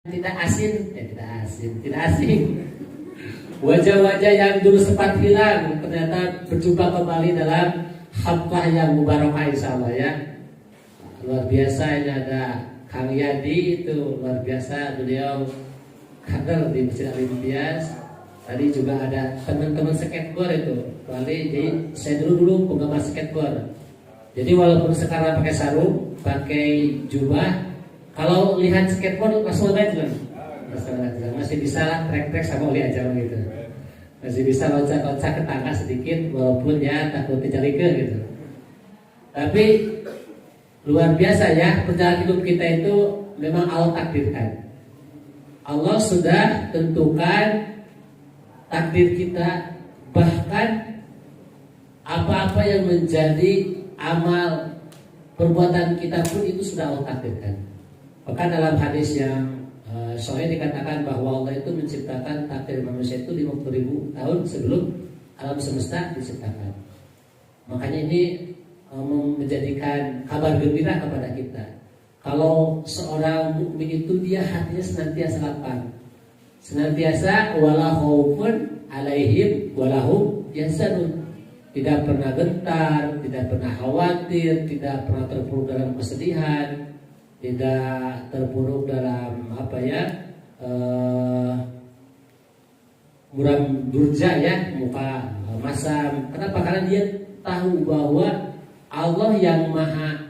tidak asing. Wajah-wajah yang dulu sempat hilang ternyata berjumpa kembali dalam khabbah yang mubarakah insyaallah ya. Luar biasa, ini ada Kang Yadi, itu luar biasa, beliau kader di Masjid Al-Imtiaz. Tadi juga ada teman-teman skateboard itu. Jadi saya dulu penggemar skateboard. Jadi walaupun sekarang pakai sarung, pakai jubah, kalau lihat skateboard langsung aja masih bisa lah trek-trek sama oli aja gitu. Masih bisa loncat-loncat ke tangga sedikit walaupun ya takut dijalike gitu. Tapi luar biasa ya, perjalanan hidup kita itu memang Allah takdirkan. Allah sudah tentukan takdir kita, bahkan apa-apa yang menjadi amal perbuatan kita pun itu sudah Allah takdirkan. Bahkan dalam hadis yang sahih dikatakan bahwa Allah itu menciptakan takdir manusia itu 50.000 tahun sebelum alam semesta diciptakan. Makanya ini menjadikan kabar gembira kepada kita. Kalau seorang mukmin itu dia hatinya senantiasa lapang, senantiasa wala khaufun alaihim walahum yahzanun. Tidak pernah gentar, tidak pernah khawatir, tidak pernah terpuruk dalam kesedihan, tidak terpuruk dalam muram durja ya, muka masam. Kenapa? Karena dia tahu bahwa Allah yang maha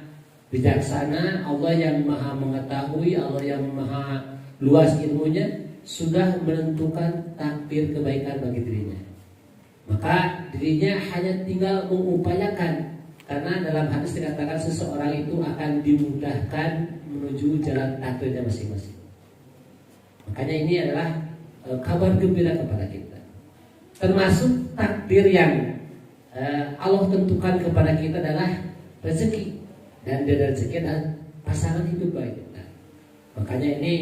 bijaksana, Allah yang maha mengetahui, Allah yang maha luas ilmunya sudah menentukan takdir kebaikan bagi dirinya. Maka dirinya hanya tinggal mengupayakan, karena dalam hadis dikatakan seseorang itu akan dimudahkan menuju jalan takdirnya masing-masing. Makanya ini adalah kabar gembira kepada kita. Termasuk takdir yang Allah tentukan kepada kita adalah rezeki, dan dari rezeki adalah pasangan hidup baik. Nah, makanya ini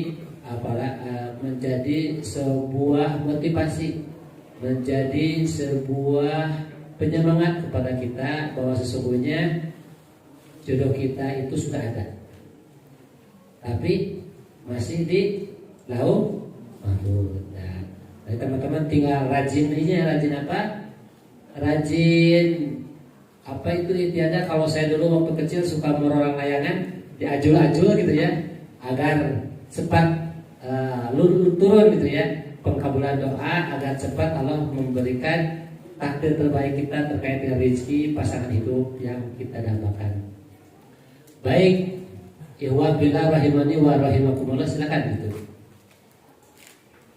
menjadi sebuah motivasi, menjadi sebuah penyemangat kepada kita bahwa sesungguhnya jodoh kita itu sudah ada, tapi masih di lauh mahfuz. Nah, teman-teman tinggal rajin apa? Rajin apa itu intinya. Kalau saya dulu waktu kecil suka merorong layangan, diajul-ajul gitu ya, agar cepat turun gitu ya, pengkabulan doa agar cepat Allah memberikan takdir terbaik kita terkait dengan rezeki pasangan hidup yang kita dambakan. Baik, ikhwan billah rahimani wa rahimakumullah, silakan gitu.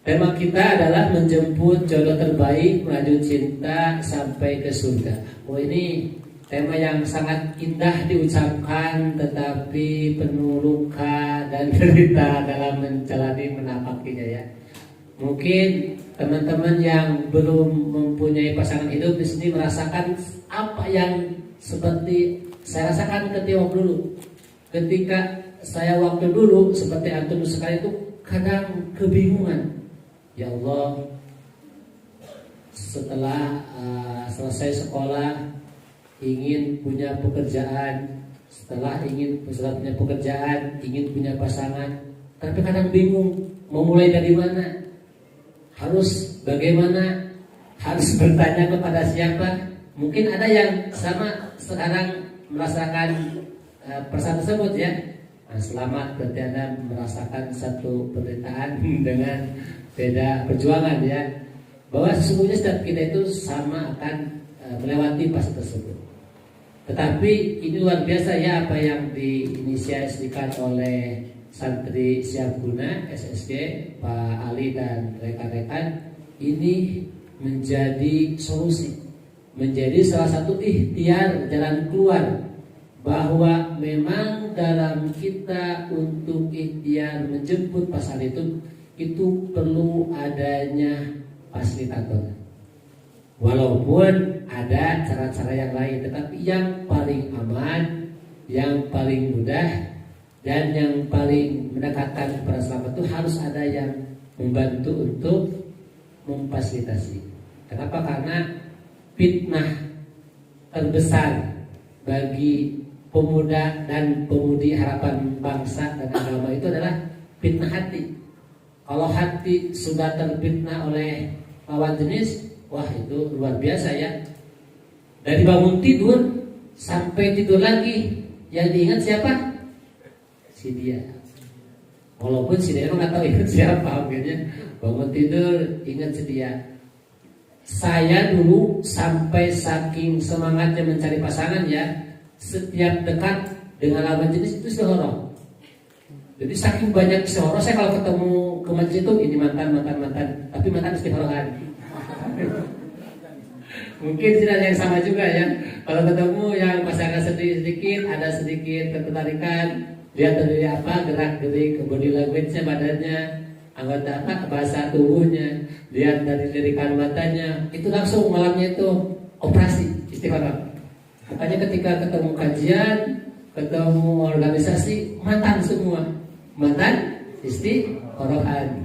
Tema kita adalah menjemput jodoh terbaik, merajut cinta sampai ke surga. Oh, ini tema yang sangat indah diucapkan, tetapi penuh luka dan derita dalam menjalani menapakinya ya. Mungkin teman-teman yang belum mempunyai pasangan hidup di sini merasakan apa yang seperti saya rasakan ketika saya waktu dulu seperti antum sekali itu kadang kebingungan. Ya Allah, setelah selesai sekolah ingin punya pekerjaan, setelah punya pekerjaan ingin punya pasangan, tapi kadang bingung mau mulai dari mana, harus bagaimana, harus bertanya kepada siapa. Mungkin ada yang sama sekarang merasakan perasaan tersebut ya. Nah, selamat berarti Anda merasakan satu penderitaan dengan beda perjuangan ya, bahwa sesungguhnya setiap kita itu sama akan melewati fase tersebut. Tetapi ini luar biasa ya apa yang diinisiasikan oleh santri Siap Guna SSG Pak Ali dan rekan-rekan. Ini menjadi solusi, menjadi salah satu ikhtiar jalan keluar, bahwa memang dalam kita untuk ikhtiar menjemput pasangan itu perlu adanya fasilitator. Walaupun ada cara-cara yang lain, tetapi yang paling aman, yang paling mudah, dan yang paling mendekatkan kepada selamat itu harus ada yang membantu untuk memfasilitasi. Kenapa? Karena fitnah terbesar bagi pemuda dan pemudi harapan bangsa dan agama itu adalah fitnah hati. Kalau hati sudah terfitnah oleh lawan jenis, wah itu luar biasa ya. Dari bangun tidur sampai tidur lagi, yang diingat siapa? Si dia. Walaupun si dia nggak tahu ingat siapa, akhirnya bangun tidur ingat si dia. Saya dulu sampai saking semangatnya mencari pasangan ya, setiap dekat dengan lawan jenis itu istihoroh. Jadi saking banyak istihoroh, saya kalau ketemu ke masjid itu ini mantan, tapi mantan istihorohan. Mungkin tidak yang sama juga ya. Kalau ketemu yang pasangan sedikit, ada sedikit ketertarikan, lihat dari apa gerak-gerik body language-nya, badannya, anggota apa bahasa tubuhnya, lihat dari lirikan matanya, itu langsung malamnya itu operasi istihoroh. Makanya ketika ketemu kajian, ketemu organisasi, mantan semua. Mantan istihorohan.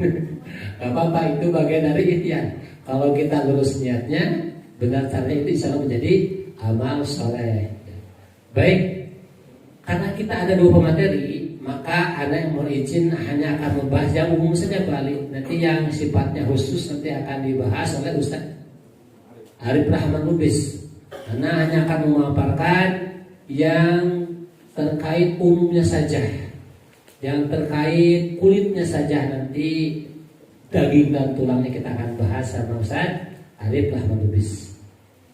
Gak apa-apa, itu bagian dari ikhtiar. Kalau kita lurus niatnya, benar caranya itu insya Allah menjadi amal soleh. Baik, karena kita ada 2 pemateri, maka Anda yang mau izin hanya akan membahas yang umum saja Bali. Nanti yang sifatnya khusus nanti akan dibahas oleh Ustaz Arif Rahman Lubis. Karena hanya akan memaparkan yang terkait umumnya saja, yang terkait kulitnya saja. Nanti daging dan tulangnya kita akan bahas sama Ustaz Arif Rahman Lubis.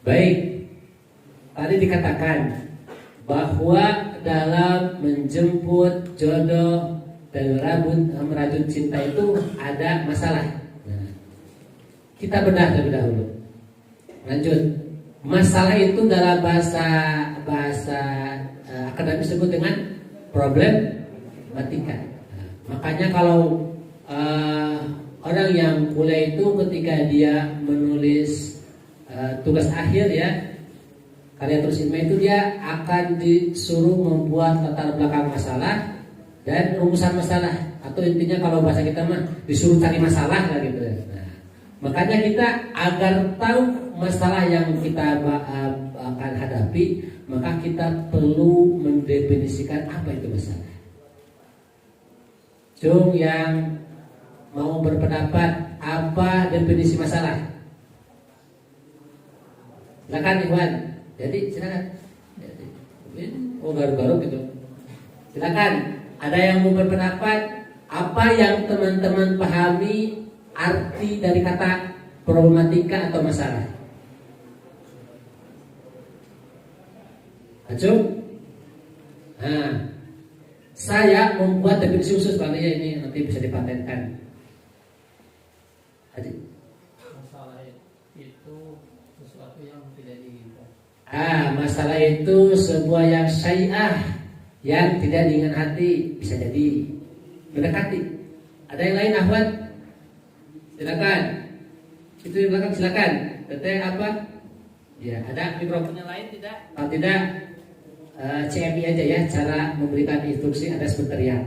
Baik, tadi dikatakan bahwa dalam menjemput jodoh dan merajut cinta itu ada masalah. Nah, kita bedah terlebih dahulu. Lanjut. Masalah itu dalam bahasa akademis disebut dengan problematika. Nah, makanya kalau orang yang kuliah itu ketika dia menulis tugas akhir ya, karya tulis ilmiah itu dia akan disuruh membuat latar belakang masalah dan rumusan masalah, atau intinya kalau bahasa kita mah disuruh cari masalah lah gitu. Nah, makanya kita agar tahu masalah yang kita akan hadapi, maka kita perlu mendefinisikan apa itu masalah. Cung yang mau berpendapat apa definisi masalah? Silakan Iwan. Jadi silakan. Oh baru-baru gitu. Silakan. Ada yang mau berpendapat apa yang teman-teman pahami arti dari kata problematika atau masalah? Acung? Nah, saya membuat definisi khusus kali ya, ini nanti bisa dipatenkan. Masalah itu sesuatu yang tidak diinginkan. Masalah itu sebuah yang syai'ah, yang tidak diinginkan hati, bisa jadi mendekati. Ada yang lain, Ahmad? Silakan. Itu di belakang silakan. Teteh apa? Ya, ada mikrofonnya lain tidak? Kalau tidak, CMI aja ya, cara memberikan instruksi ada sekretariat.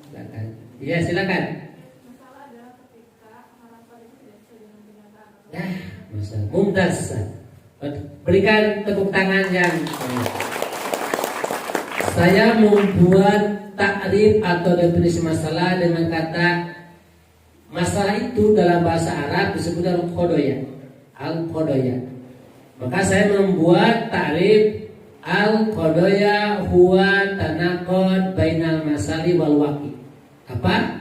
Silakan. Iya, silakan. Masalah adalah ketika harapan itu tidak sesuai dengan kenyataan. Nah, masalah mumtaz. Berikan tepuk tangan yang saya membuat takrif atau definisi masalah dengan kata masalah itu dalam bahasa Arab disebut al-qadaya. Al-qadaya. Maka saya membuat takrif al-qadaya huwa tanaqud bainal masali wal waqi. Apa?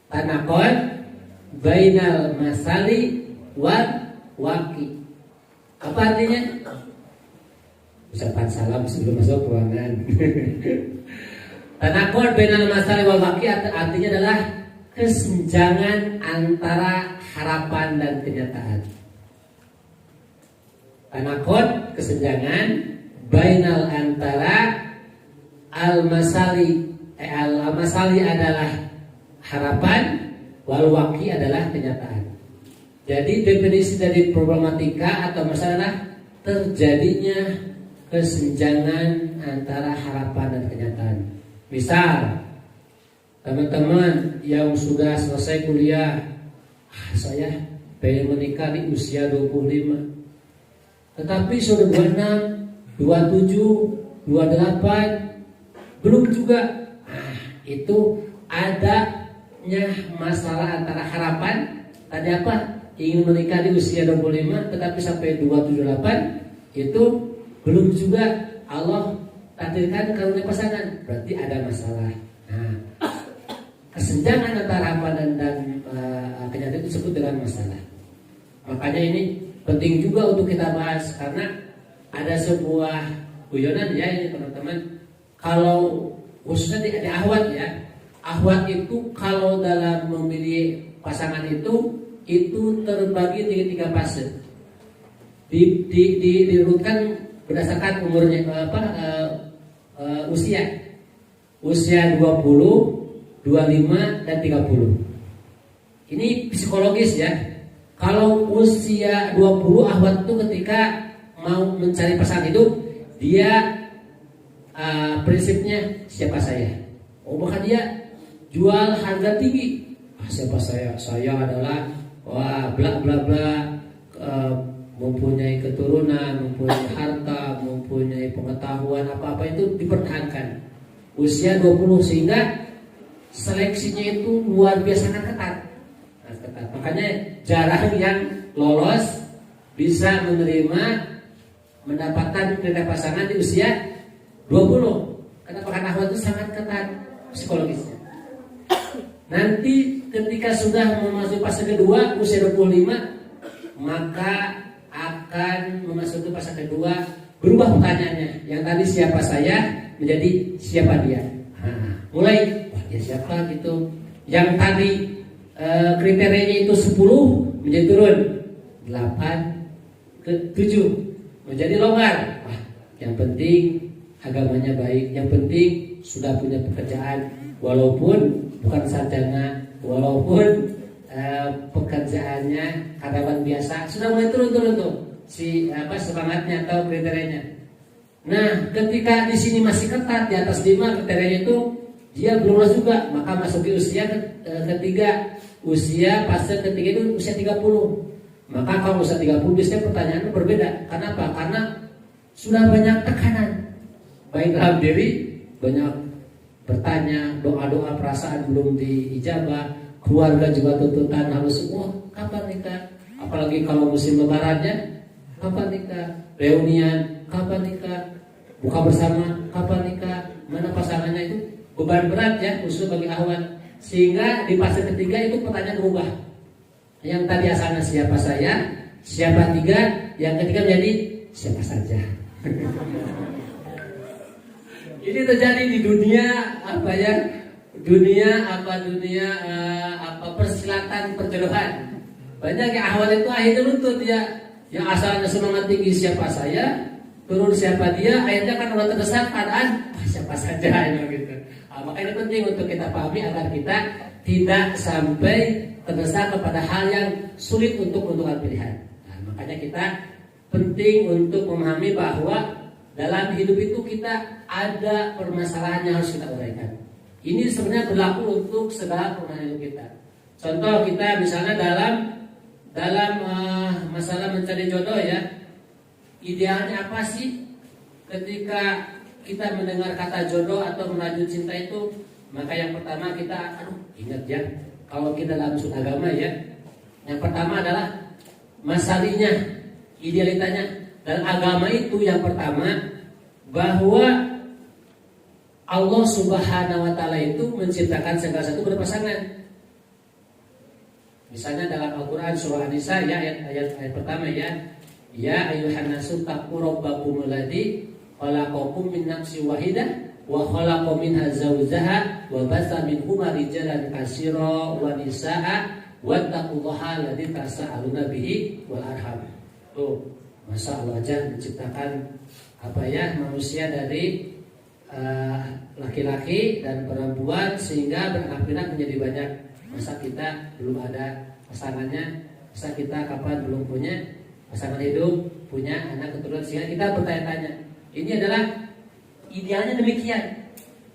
Tanaqud bainal masali wal waqi. Apa artinya? Ucapan salam sebelum masuk ruangan. Tanaqud bainal masali wal waqi artinya adalah kesenjangan antara harapan dan kenyataan. Tanaqud kesenjangan bainal antara al-masali al-masali adalah harapan, wal waqi adalah kenyataan. Jadi definisi dari problematika atau masalah terjadinya kesenjangan antara harapan dan kenyataan. Misal teman-teman yang sudah selesai kuliah, saya pengen menikah di usia 25. Tetapi sudah 26, 27, 28 belum juga. Itu ada masalah antara harapan tadi apa? Ingin menikah di usia 25 tetapi sampai 278 itu belum juga Allah takdirkan karunia pasangan, berarti ada masalah. Nah, kesenjangan antara harapan dan kenyataan itu disebut dengan masalah. Makanya ini penting juga untuk kita bahas karena ada sebuah guyonan ya ini teman-teman. Kalau khususnya di ahwat ya, ahwat itu kalau dalam memilih pasangan itu terbagi tiga fase. Diurutkan berdasarkan umurnya usia 20, 25 dan 30. Ini psikologis ya. Kalau usia 20 ahwat itu ketika mau mencari pasangan hidup, dia prinsipnya siapa saya. Oh bahkan dia jual harga tinggi. Siapa saya? Saya adalah bla bla bla, mempunyai keturunan, mempunyai harta, mempunyai pengetahuan apa-apa itu dipertahankan. Usia 20 sehingga seleksinya itu luar biasa ketat. Ketat. Makanya jarang yang lolos bisa mendapatkan kriteria pasangan di usia 20. Kenapa? Karena ahwat itu sangat ketat psikologisnya. Nanti ketika sudah memasuki fase kedua usia 25, maka akan memasuki fase kedua, berubah pertanyaannya. Yang tadi siapa saya menjadi siapa dia. Mulai dia siapa gitu. Yang tadi kriterianya itu 10 menjadi turun 8 ke 7 menjadi longgar. Yang penting agamanya baik, yang penting sudah punya pekerjaan walaupun bukan sarjana, walaupun pekerjaannya karyawan biasa, sudah mulai turun tuh semangatnya atau kriterianya. Nah, ketika di sini masih ketat di atas 5 kriterianya itu dia belum lolos juga, maka masuk di usia ketiga. Usia fase ketiga itu usia 30. Maka kalau usia 30 biasanya pertanyaannya berbeda. Kenapa? Karena sudah banyak tekanan baik dalam diri, banyak bertanya, doa-doa perasaan belum diijabah, keluarga juga tuntutan harus semua kapan nikah, apalagi kalau musim lebarannya kapan nikah, reunian kapan nikah, buka bersama kapan nikah, mana pasangannya itu beban berat ya khusus bagi ahwat. Sehingga di fase ketiga itu pertanyaan berubah. Yang tadi asalnya siapa saya, siapa tiga, yang ketiga menjadi siapa saja. Ini terjadi di dunia persilatan perjodohan. Banyak yang ahwat itu akhirnya lutut ya, yang asalnya semangat tinggi siapa saya, turun siapa dia, akhirnya kan orang terdesak keadaan siapa saja gitu. Makanya penting untuk kita pahami agar kita tidak sampai terdesak kepada hal yang sulit untuk menentukan pilihan. Makanya kita penting untuk memahami bahwa dalam hidup itu kita ada permasalahan yang harus kita uraikan. Ini sebenarnya berlaku untuk segala permasalahan hidup kita. Contoh kita misalnya dalam masalah mencari jodoh ya. Idealnya apa sih ketika kita mendengar kata jodoh atau merajut cinta itu? Maka yang pertama kita ingat ya, kalau kita dalam unsur agama ya, yang pertama adalah masalinya, idealitanya. Dan agama itu yang pertama bahwa Allah Subhanahu wa taala itu menciptakan segala sesuatu berpasangan. Misalnya dalam Al-Qur'an surah An-Nisa ya ayat pertama ya, ya ayyuhan nasu taqu rabbakum alladzi khalaqakum min nafsin wahidah wa khalaqa minha zawjaha wa batha minhuma rijalan katsira wa nisaa wattaqullaha alladzi tasaaluna bihi wal arham. Tuh, masa Allah aja menciptakan manusia dari laki-laki dan perempuan sehingga beranak-pinak menjadi banyak. Masa kita belum ada pasangannya, masa kita kapan belum punya pasangan hidup, punya anak keturunan, sehingga kita bertanya-tanya. Ini adalah idealnya demikian,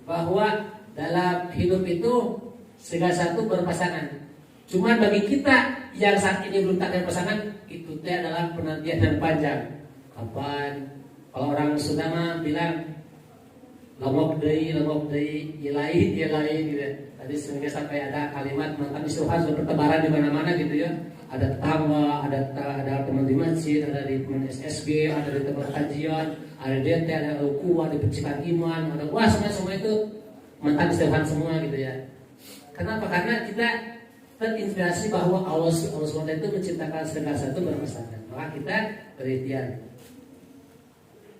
bahwa dalam hidup itu segala satu berpasangan. Cuma bagi kita yang saat ini belum takdir pasangan, itu adalah penantian yang panjang. Kapan? Kalau orang Sunda bilang lengok deui, ilahi gitu. Tadi sehingga sampai ada kalimat mantan istighfar sudah bertebaran di mana-mana gitu ya. Ada tetangga, ada teman di masjid, ada di teman SSG, ada di tempat kajian, ada DT, ada ukhuwah, ada percikan iman, ada wah semua itu mantan istighfar semua gitu ya. Kenapa? Karena kita terinspirasi bahwa Allah SWT itu menciptakan segala sesuatu berpasangan. Maka kita berikhtiar.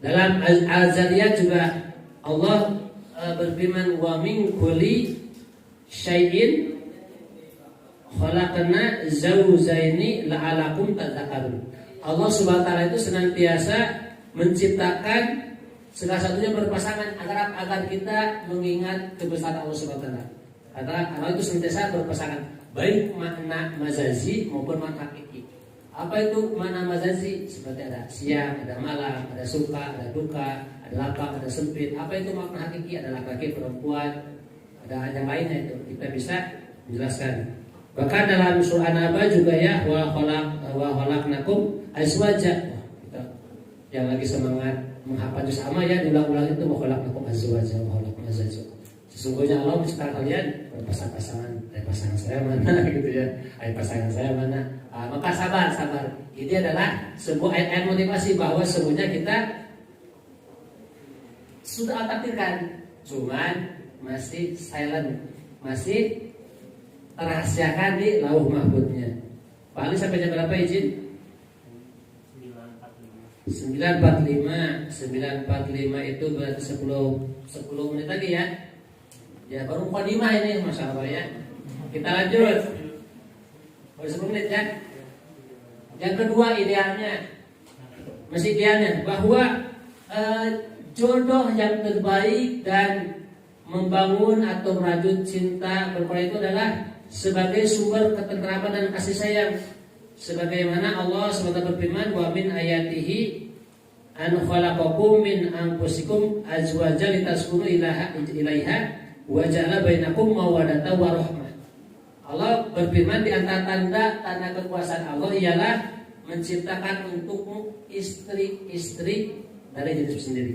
Dalam Al-Zariyat juga Allah berfirman wa min kulli syai'in khalaqna zawjaini la'alakum tadhakkarun. Allah Subhanahu wa taala itu senantiasa menciptakan segala satunya berpasangan agar kita mengingat kebesaran Allah Subhanahu wa taala. Karena Allah itu senantiasa berpasangan, baik makna majazi maupun makna hakiki. Apa itu makna majazi? Seperti ada siang, ada malam, ada suka, ada duka, ada lapang, ada sempit. Apa itu makna hakiki? Ada laki-laki, perempuan, ada yang lainnya itu. Kita bisa menjelaskan. Bahkan dalam surah An-Naba juga ya wa khalaqnakum azwaja. Yang lagi semangat menghafal juz amma ya diulang-ulang itu wa khalaqnakum azwaja wa khalaqnakum azwaja. Sesungguhnya Allah menciptakan kalian berpasang-pasangan. Pasangan saya mana gitu ya. Pasangan saya mana? Maka sabar. Ini adalah sebuah ayat motivasi bahwa sebenarnya kita sudah takdirkan, cuman masih silent, masih terahasiakan di lauh mahfudnya. Pak Ali sampai jam berapa izin? 9.45 itu berarti 10 menit lagi ya. Ya baru mukadimah ini Masya Allah ya. Kita lanjut. Baru 10 menit ya. Yang kedua idealnya, masih idealnya bahwa jodoh yang terbaik dan membangun atau merajut cinta berkolah itu adalah sebagai sumber ketentraman dan kasih sayang. Sebagaimana Allah SWT berfirman, wa min ayatihi an khalaqakum min anfusikum azwajan litaskunu ilaiha wa ja'ala bainakum mawaddatan wa rahmah. Allah berfirman di antara tanda kekuasaan Allah ialah menciptakan untukmu istri-istri dari jenis sendiri.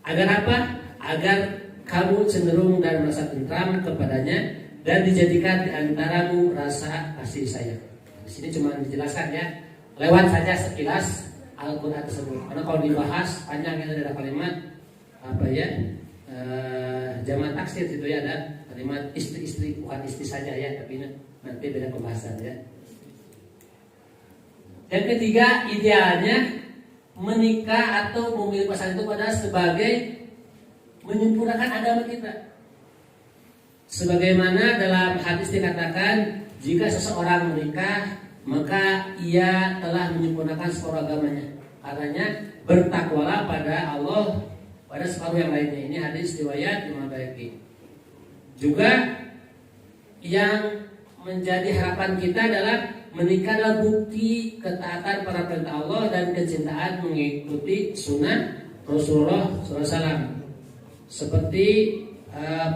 Agar apa? Agar kamu cenderung dan merasa tentram kepadanya dan dijadikan di antaramu rasa kasih sayang. Di sini cuma dijelaskan ya, lewat saja sekilas Al-Quran tersebut. Karena kalau dibahas panjang itu ada kalimat apa ya? Jamak taksir itu ya, ada kalimat istri-istri, bukan istri saja ya, tapi nanti beda pembahasan ya. Yang ketiga, idealnya menikah atau memilih pasangan itu adalah sebagai menyempurnakan agama kita. Sebagaimana dalam hadis dikatakan, jika seseorang menikah, maka ia telah menyempurnakan separuh agamanya. Karenanya bertakwalah pada Allah pada separuh yang lainnya. Ini hadis riwayat Imam Baihaqi. Juga yang menjadi harapan kita adalah menikah adalah bukti ketaatan para perintah Allah dan kecintaan mengikuti sunnah Rasulullah SAW. Seperti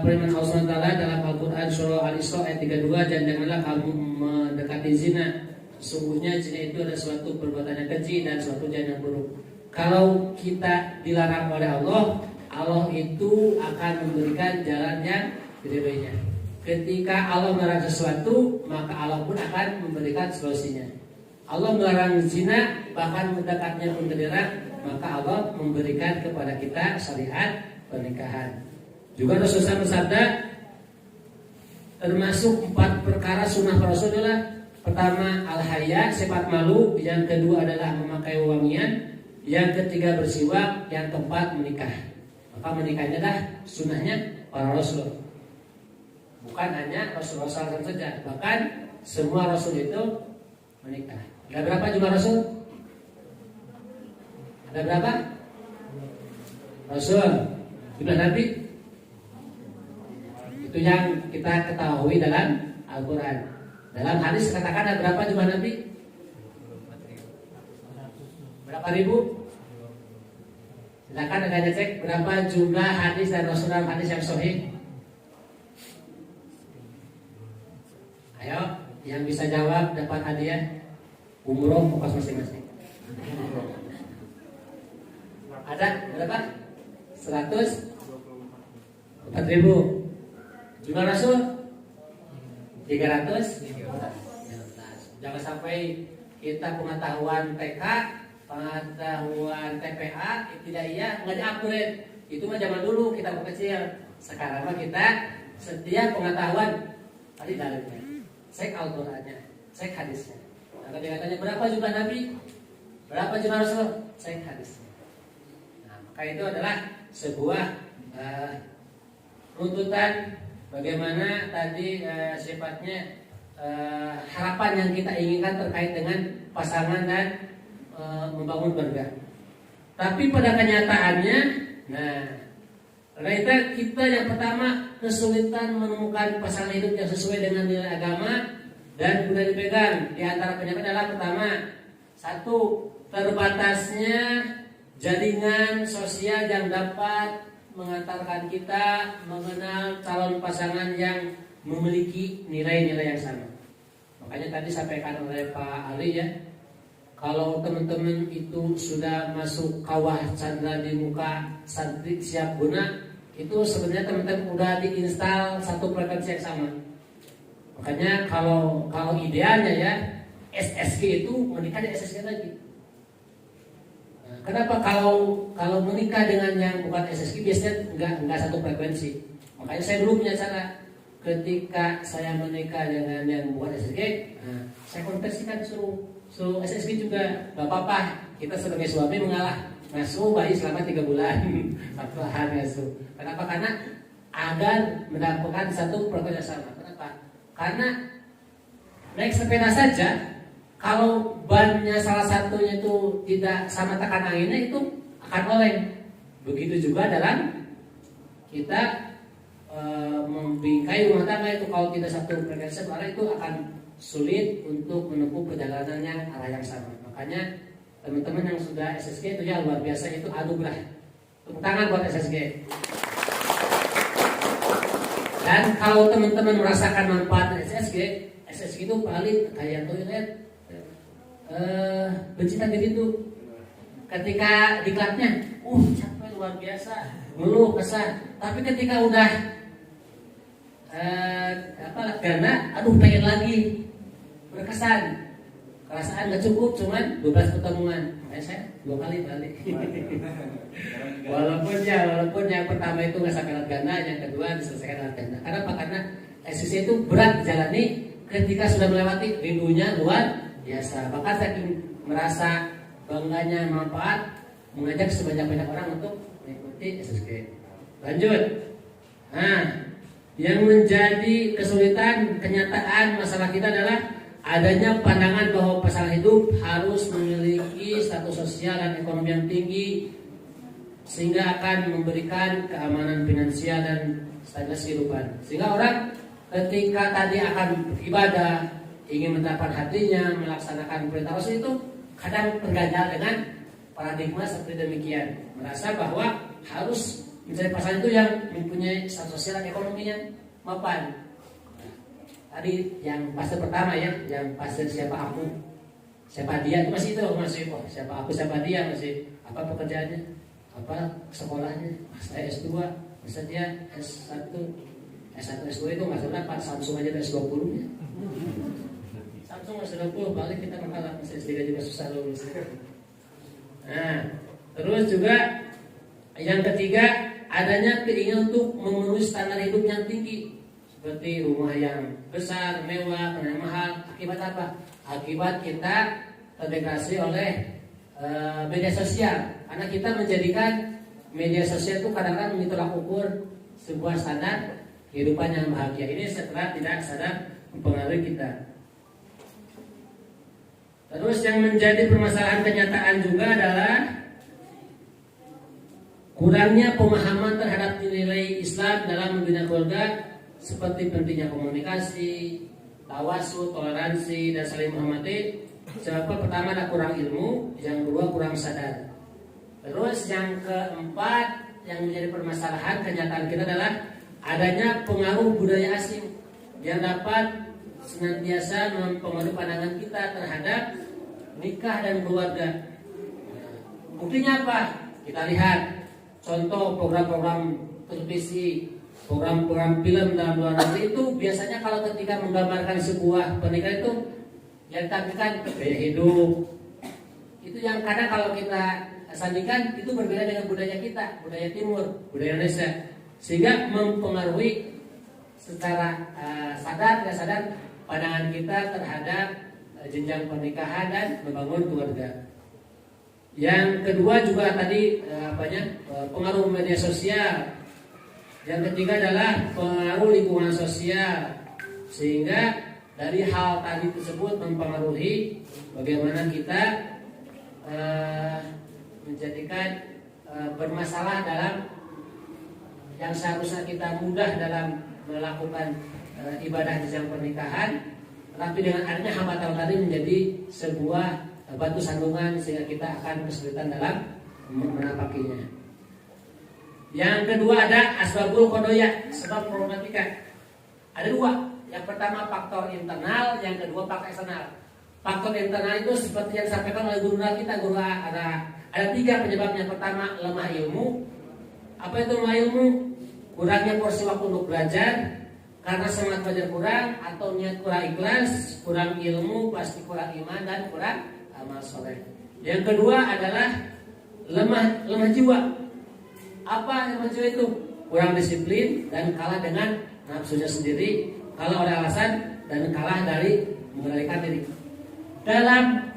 firman Allah SWT dalam Al-Quran surah Al-Isra ayat 32, dan janganlah kamu mendekati zina. Sesungguhnya zina itu adalah suatu perbuatan yang keji dan suatu yang buruk. Kalau kita dilarang oleh Allah, Allah itu akan memberikan jalan yang diridhoinya. Ketika Allah melarang sesuatu, maka Allah pun akan memberikan solusinya. Allah melarang zina, bahkan mendekatnya pun terlarang, maka Allah memberikan kepada kita syariat pernikahan. Juga Rasulullah bersabda, termasuk 4 perkara sunnah Rasul adalah: pertama al-haya, sifat malu; yang kedua adalah memakai wangian; yang ketiga bersiwak; yang keempat menikah. Maka menikahnya adalah sunnahnya para Rasul. Bukan hanya Rasulullah SAW saja, bahkan semua Rasul itu menikah. Ada berapa jumlah Rasul? Ada berapa? Rasul, jumlah Nabi? Itu yang kita ketahui dalam Al-Quran. Dalam hadis katakan ada berapa jumlah Nabi? Berapa ribu? Silakan ada cek berapa jumlah hadis dan Rasulullah hadis yang sahih. Ayo, yang bisa jawab dapat hadiah umroh ongkos masing-masing. Ada berapa? 124. 4.000. Jumlah Rasul 300. Jangan sampai kita pengetahuan TK, pengetahuan TPA tidak nggak di-upgrade. Itu mah zaman dulu kita kecil. Sekarang mah kita setiap pengetahuan tadi dalilnya, cek Al-Qur'annya, cek hadisnya. Nah, ketika tanya berapa jumlah Nabi, berapa jumlah Rasul, cek hadisnya. Nah, maka itu adalah sebuah runtutan bagaimana tadi sifatnya harapan yang kita inginkan terkait dengan pasangan dan membangun keluarga. Tapi pada kenyataannya, karena kita yang pertama kesulitan menemukan pasangan hidup yang sesuai dengan nilai agama dan mudah dipegang. Di antara penyebab adalah pertama, satu, terbatasnya jaringan sosial yang dapat mengantarkan kita mengenal calon pasangan yang memiliki nilai-nilai yang sama. Makanya tadi sampaikan oleh Pak Ali ya, kalau teman-teman itu sudah masuk kawah candra di muka santri siap guna, itu sebenarnya teman-teman udah diinstal satu frekuensi yang sama. Makanya kalau idealnya ya SSG itu menikah di SSG lagi. Nah, kenapa kalau menikah dengan yang bukan SSG biasanya nggak satu frekuensi. Makanya saya dulu punya cara. Ketika saya menikah dengan yang bukan SSG, saya konversikan suruh SSG juga. Gak apa-apa, kita sebagai suami mengalah ngasuh bayi selama 3 bulan. Satu hari ngasuh. Kenapa? Karena agar mendapatkan satu program yang sama. Kenapa? Karena naik sepeda saja, kalau bannya salah satunya itu tidak sama tekan anginnya, itu akan oleng. Begitu juga dalam kita membingkai rumah tangga, itu kalau tidak satu frekuensi itu akan sulit untuk menempuh perjalanan yang arah yang sama. Makanya teman-teman yang sudah SSG itu ya luar biasa, itu anugerah. Tepuk tangan buat SSG. Dan kalau teman-teman merasakan manfaat SSG itu paling kayak toilet pencinta diri itu ketika diklatnya, capek luar biasa, ngeluh kesah. Tapi ketika udah karena pengen lagi, berkesan, perasaan nggak cukup cuman 12 pertemuan, makanya saya 2 kali balik. walaupun yang pertama itu nggak sampai lewat ganda, yang kedua diselesaikan lewat ganda. Kenapa? Karena SSG itu berat dijalani. Ketika sudah melewati, rindunya luar biasa. Bahkan saking merasa bangganya manfaat, mengajak sebanyak-banyak orang untuk mengikuti SSG. Lanjut. Nah, yang menjadi kesulitan kenyataan masalah kita adalah adanya pandangan bahwa pasangan hidup harus memiliki status sosial dan ekonomi yang tinggi sehingga akan memberikan keamanan finansial dan stabilitas kehidupan. Sehingga orang ketika tadi akan beribadah, ingin mendapatkan hatinya, melaksanakan perintah Rasul, itu kadang terganjal dengan paradigma seperti demikian, merasa bahwa harus mencari pasangan itu yang mempunyai status sosial dan ekonomi yang mapan. Tadi yang fase pertama ya, yang fase siapa aku, siapa dia, itu masih siapa aku, siapa dia, masih apa pekerjaannya, apa sekolahnya, saya S2, bisa dia S1, S2 itu nggak salah Pak, Samsung aja S20 ya. Samsung S20 balik kita makalah, S3 juga susah lulus. Nah, terus juga yang ketiga, adanya keinginan untuk memenuhi standar hidup yang tinggi, seperti rumah yang besar, mewah, yang mahal. Akibat apa? Akibat kita terdegradasi oleh media sosial. Karena kita menjadikan media sosial itu kadang-kadang menjadi tolak ukur sebuah standar kehidupan yang bahagia. Ini setelah tidak sadar mempengaruhi kita. Terus yang menjadi permasalahan kenyataan juga adalah kurangnya pemahaman terhadap nilai Islam dalam membina keluarga, seperti pentingnya komunikasi, tawasul, toleransi, dan saling menghormati. Sebab pertama ada kurang ilmu, yang kedua kurang sadar. Terus yang keempat yang menjadi permasalahan kenyataan kita adalah adanya pengaruh budaya asing yang dapat senantiasa mempengaruhi pandangan kita terhadap nikah dan keluarga. Buktinya apa? Kita lihat contoh program-program televisi program-program film dalam luar negeri itu biasanya kalau ketika menggambarkan sebuah pernikahan itu yang ditampilkan gaya hidup itu yang kadang kalau kita sandingkan itu berbeda dengan budaya kita, budaya timur, budaya Indonesia, sehingga mempengaruhi secara sadar tidak sadar pandangan kita terhadap jenjang pernikahan dan membangun keluarga. Yang kedua juga tadi pengaruh media sosial. Yang ketiga adalah pengaruh lingkungan sosial, sehingga dari hal tadi tersebut mempengaruhi bagaimana kita menjadikan bermasalah dalam yang seharusnya kita mudah dalam melakukan ibadah jenjang pernikahan, tapi dengan adanya hambatan tadi menjadi sebuah batu sandungan sehingga kita akan kesulitan dalam menapakinya. Yang kedua ada asbabul qadoya, sebab problematika. Ada dua. Yang pertama faktor internal, yang kedua faktor eksternal. Faktor internal itu seperti yang disampaikan oleh guru kita, ada 3 penyebabnya. Pertama, lemah ilmu. Apa itu lemah ilmu? Kurangnya porsi waktu untuk belajar, karena semangat belajar kurang, atau niat kurang ikhlas, kurang ilmu, pasti kurang iman dan kurang amal soleh. Yang kedua adalah lemah jiwa. Apa yang jiwa itu? Kurang disiplin dan kalah dengan nafsunya sendiri, kalah oleh alasan dan kalah dari mengendalikan diri. Dalam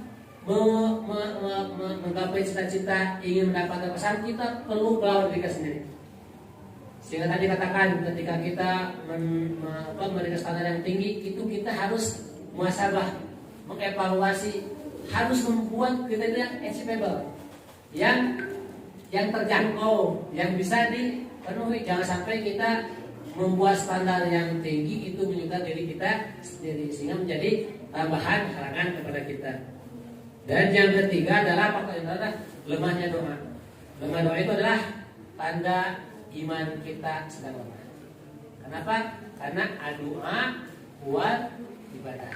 menggapai cita-cita ingin mendapatkan pesan, kita perlu melawan diri kita sendiri. Sehingga tadi katakan ketika kita memberikan standar yang tinggi, itu kita harus muhasabah, mengevaluasi, harus membuat kriteria yang achievable, yang terjangkau, yang bisa dipenuhi. Jangan sampai kita membuat standar yang tinggi itu menyulitkan diri kita sendiri, sehingga menjadi tambahan halangan kepada kita. Dan yang ketiga adalah faktor yang adalah lemahnya doa. Lemah doa itu adalah tanda iman kita sedang lemah. Kenapa? Karena doa buat ibadah.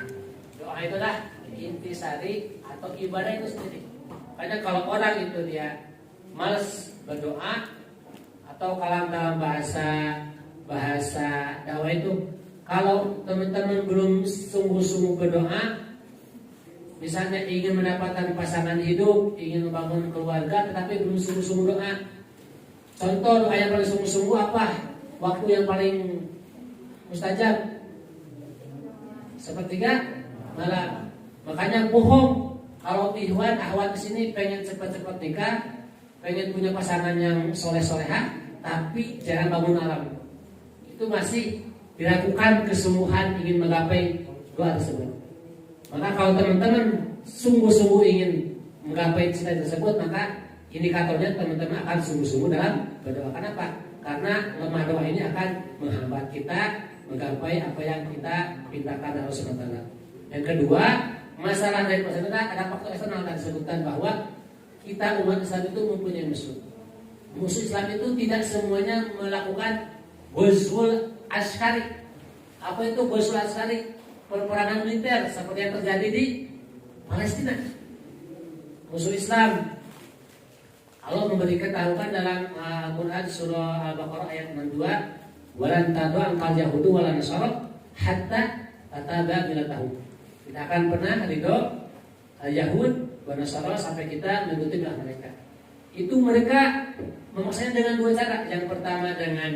Doa itu adalah intisari atau ibadah itu sendiri. Karena kalau orang itu dia malas berdoa, atau kalau dalam bahasa dakwah itu, kalau teman-teman belum sungguh-sungguh berdoa, misalnya ingin mendapatkan pasangan hidup, ingin membangun keluarga, tetapi belum sungguh-sungguh doa. Contoh doa yang paling sungguh-sungguh apa? Waktu yang paling mustajab sepertiga malam. Makanya bohong kalau ikhwan ahwat di sini pengen cepat-cepat nikah, pengen punya pasangan yang soleh-solehah, tapi jangan bangun alam. Itu masih dilakukan kesungguhan ingin menggapai doa tersebut. Maka kalau teman-teman sungguh-sungguh ingin menggapai cita tersebut, maka indikatornya teman-teman akan sungguh-sungguh dalam berdoa. Kenapa? Karena lemah doa ini akan menghambat kita menggapai apa yang kita pintakan dari Allah Subhanahu wa taala. Yang kedua, masalah dari peserta ada faktor eksternal yang disebutkan bahwa kita umat Islam itu mempunyai musuh. Musuh Islam itu tidak semuanya melakukan ghazwul askari. Apa itu ghazwul askari? Peperangan militer seperti yang terjadi di Palestina. Musuh Islam. Allah memberikan tahukan dalam Al-Quran surah Al-Baqarah ayat 62, walan tadu angkal yahudu walan nasara hatta tataba milatahum. Tidak akan pernah ridho Yahud dan Nasara sampai kita mengikuti milah mereka. Itu mereka memaksanya dengan 2 cara. Yang pertama dengan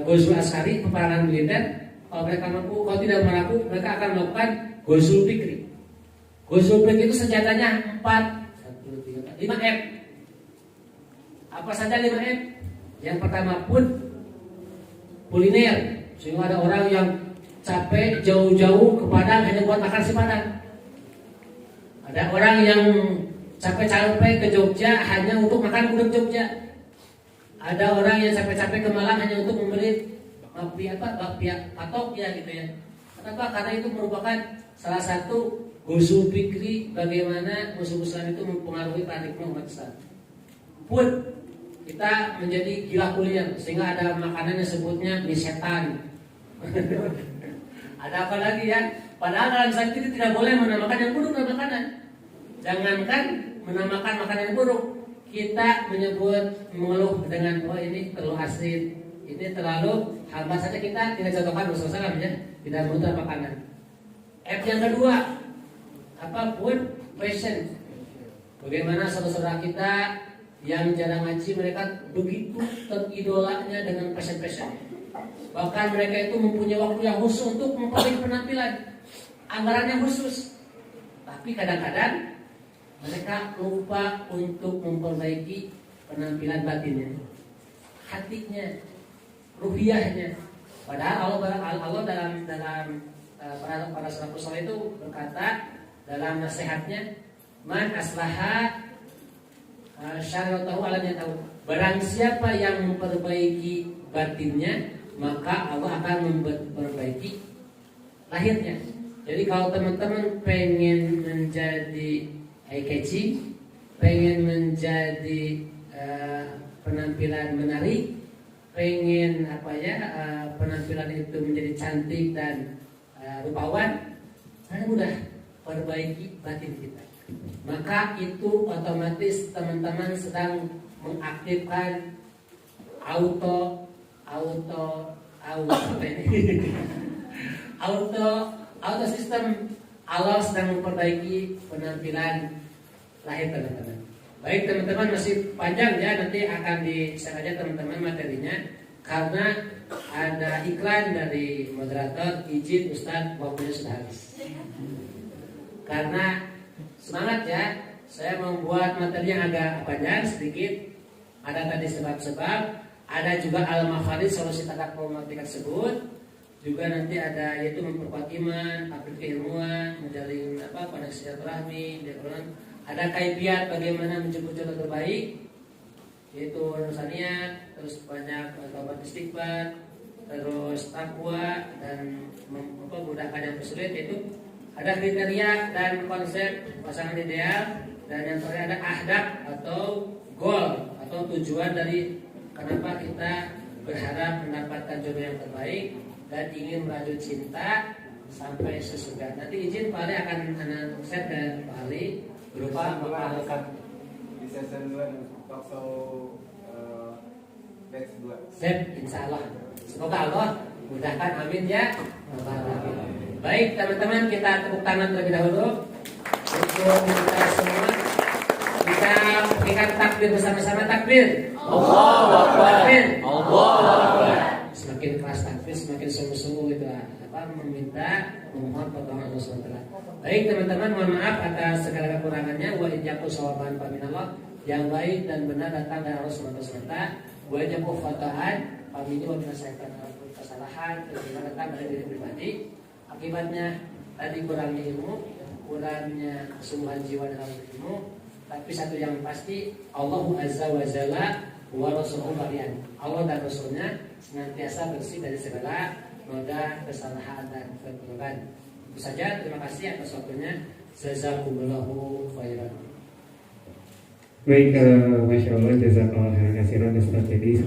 ghazwul askari, peperangan militer. Kalau mereka mampu, kalau tidak mampu, mereka akan melakukan ghazwul fikri. Ghazwul fikri itu senjatanya 5M. Apa saja 5M? Yang pertama kuliner, sehingga ada orang yang capek jauh-jauh ke Padang hanya buat makan si Padang. Ada orang yang capek-capek ke Jogja hanya untuk makan gudeg Jogja. Ada orang yang capek-capek ke Malang hanya untuk membeli bakpia patok ya gitu ya. Kenapa? Karena itu merupakan salah satu ghazwul fikri bagaimana musuh Islam itu mempengaruhi paradigma umat Islam. Pun kita menjadi gila kuliner sehingga ada makanan yang sebutnya mie setan. Ada apa lagi ya? Padahal dalam Islam itu tidak boleh menamakan yang buruk dalam makanan. Jangankan menamakan makanan yang buruk, kita menyebut mengeluh dengan ini terlalu asin, ini terlalu hambar saja kita tidak contohkan Rasulullah ya, tidak mudah makanan. F yang kedua, apapun passion. Bagaimana saudara-saudara kita yang jarang ngaji, mereka begitu teridolanya dengan passion. Bahkan mereka itu mempunyai waktu yang khusus untuk memperbaiki penampilan, anggarannya khusus. Tapi kadang-kadang mereka lupa untuk memperbaiki penampilan batinnya, hatinya, ruhiyahnya. Padahal Allah dalam para salafus saleh itu berkata dalam nasihatnya, man aslaha syaratahu alam tahu. Barang siapa yang memperbaiki batinnya, maka Allah akan memperbaiki lahirnya. Jadi kalau teman-teman pengen menjadi eye-catching, pengen menjadi penampilan menarik, pengen penampilan itu menjadi cantik dan rupawan, sangat mudah perbaiki batin kita. Maka itu otomatis teman-teman sedang mengaktifkan auto sistem. Allah sedang memperbaiki penampilan lahir teman-teman. Baik teman-teman, masih panjang ya, nanti akan di-share aja teman-teman materinya. Karena ada iklan dari moderator, izin Ustaz, waktunya sudah habis. Karena semangat ya, saya membuat materi yang agak panjang sedikit. Ada tadi sebab-sebab, ada juga al-makharij solusi tata problematika tersebut. Juga nanti ada yaitu memperkuat iman, aplikasi keilmuan, menjalin pada silaturahmi, ada kaifiat bagaimana menjemput jodoh terbaik, yaitu rusaniat, terus banyak taubat istighfar, terus takwa dan memudahkan yang bersulit, yaitu ada kriteria dan konsep pasangan ideal, dan yang terakhir ada ahdaf atau goal atau tujuan dari kenapa kita berharap mendapatkan jodoh yang terbaik dan ingin merajut cinta sampai sesudah. Nanti izin Pak Ali akan share ke Pak Ali berupa makalah di season 2 talkshow batch 2. Insya Allah. Semoga Allah mudahkan, amin ya. Baik teman-teman, kita tepuk tangan terlebih dahulu untuk kita semua. Kita berikan takbir bersama-sama, takbir. Allahu Akbar. Allahu Akbar. Semakin keras takbir, semakin sungguh-sungguh itu meminta memohon pertolongan Allah SWT. Baik teman-teman, mohon maaf atas segala kekurangannya. Wa ijyaku sawaban paminallah, yang baik dan benar datang dari Allah SWT. Wa ijyaku fatahan pamini wa menyelesaikan kesalahan yang datang dari diri pribadi. Akibatnya tadi kurangnya ilmu, kurangnya kesungguhan jiwa dalam ilmu. Tapi satu yang pasti, Allahu Azza wa Jalla wa Rasuluhu barian. Allah dan Rasulnya senantiasa bersih dari segala noda, kesalahan dan kekurangan. Itu saja, terima kasih atas waktunya. Jazakumullahu khairan. Baik, Masya Allah, jazakallah khairan katsiran Ustaz Teddy.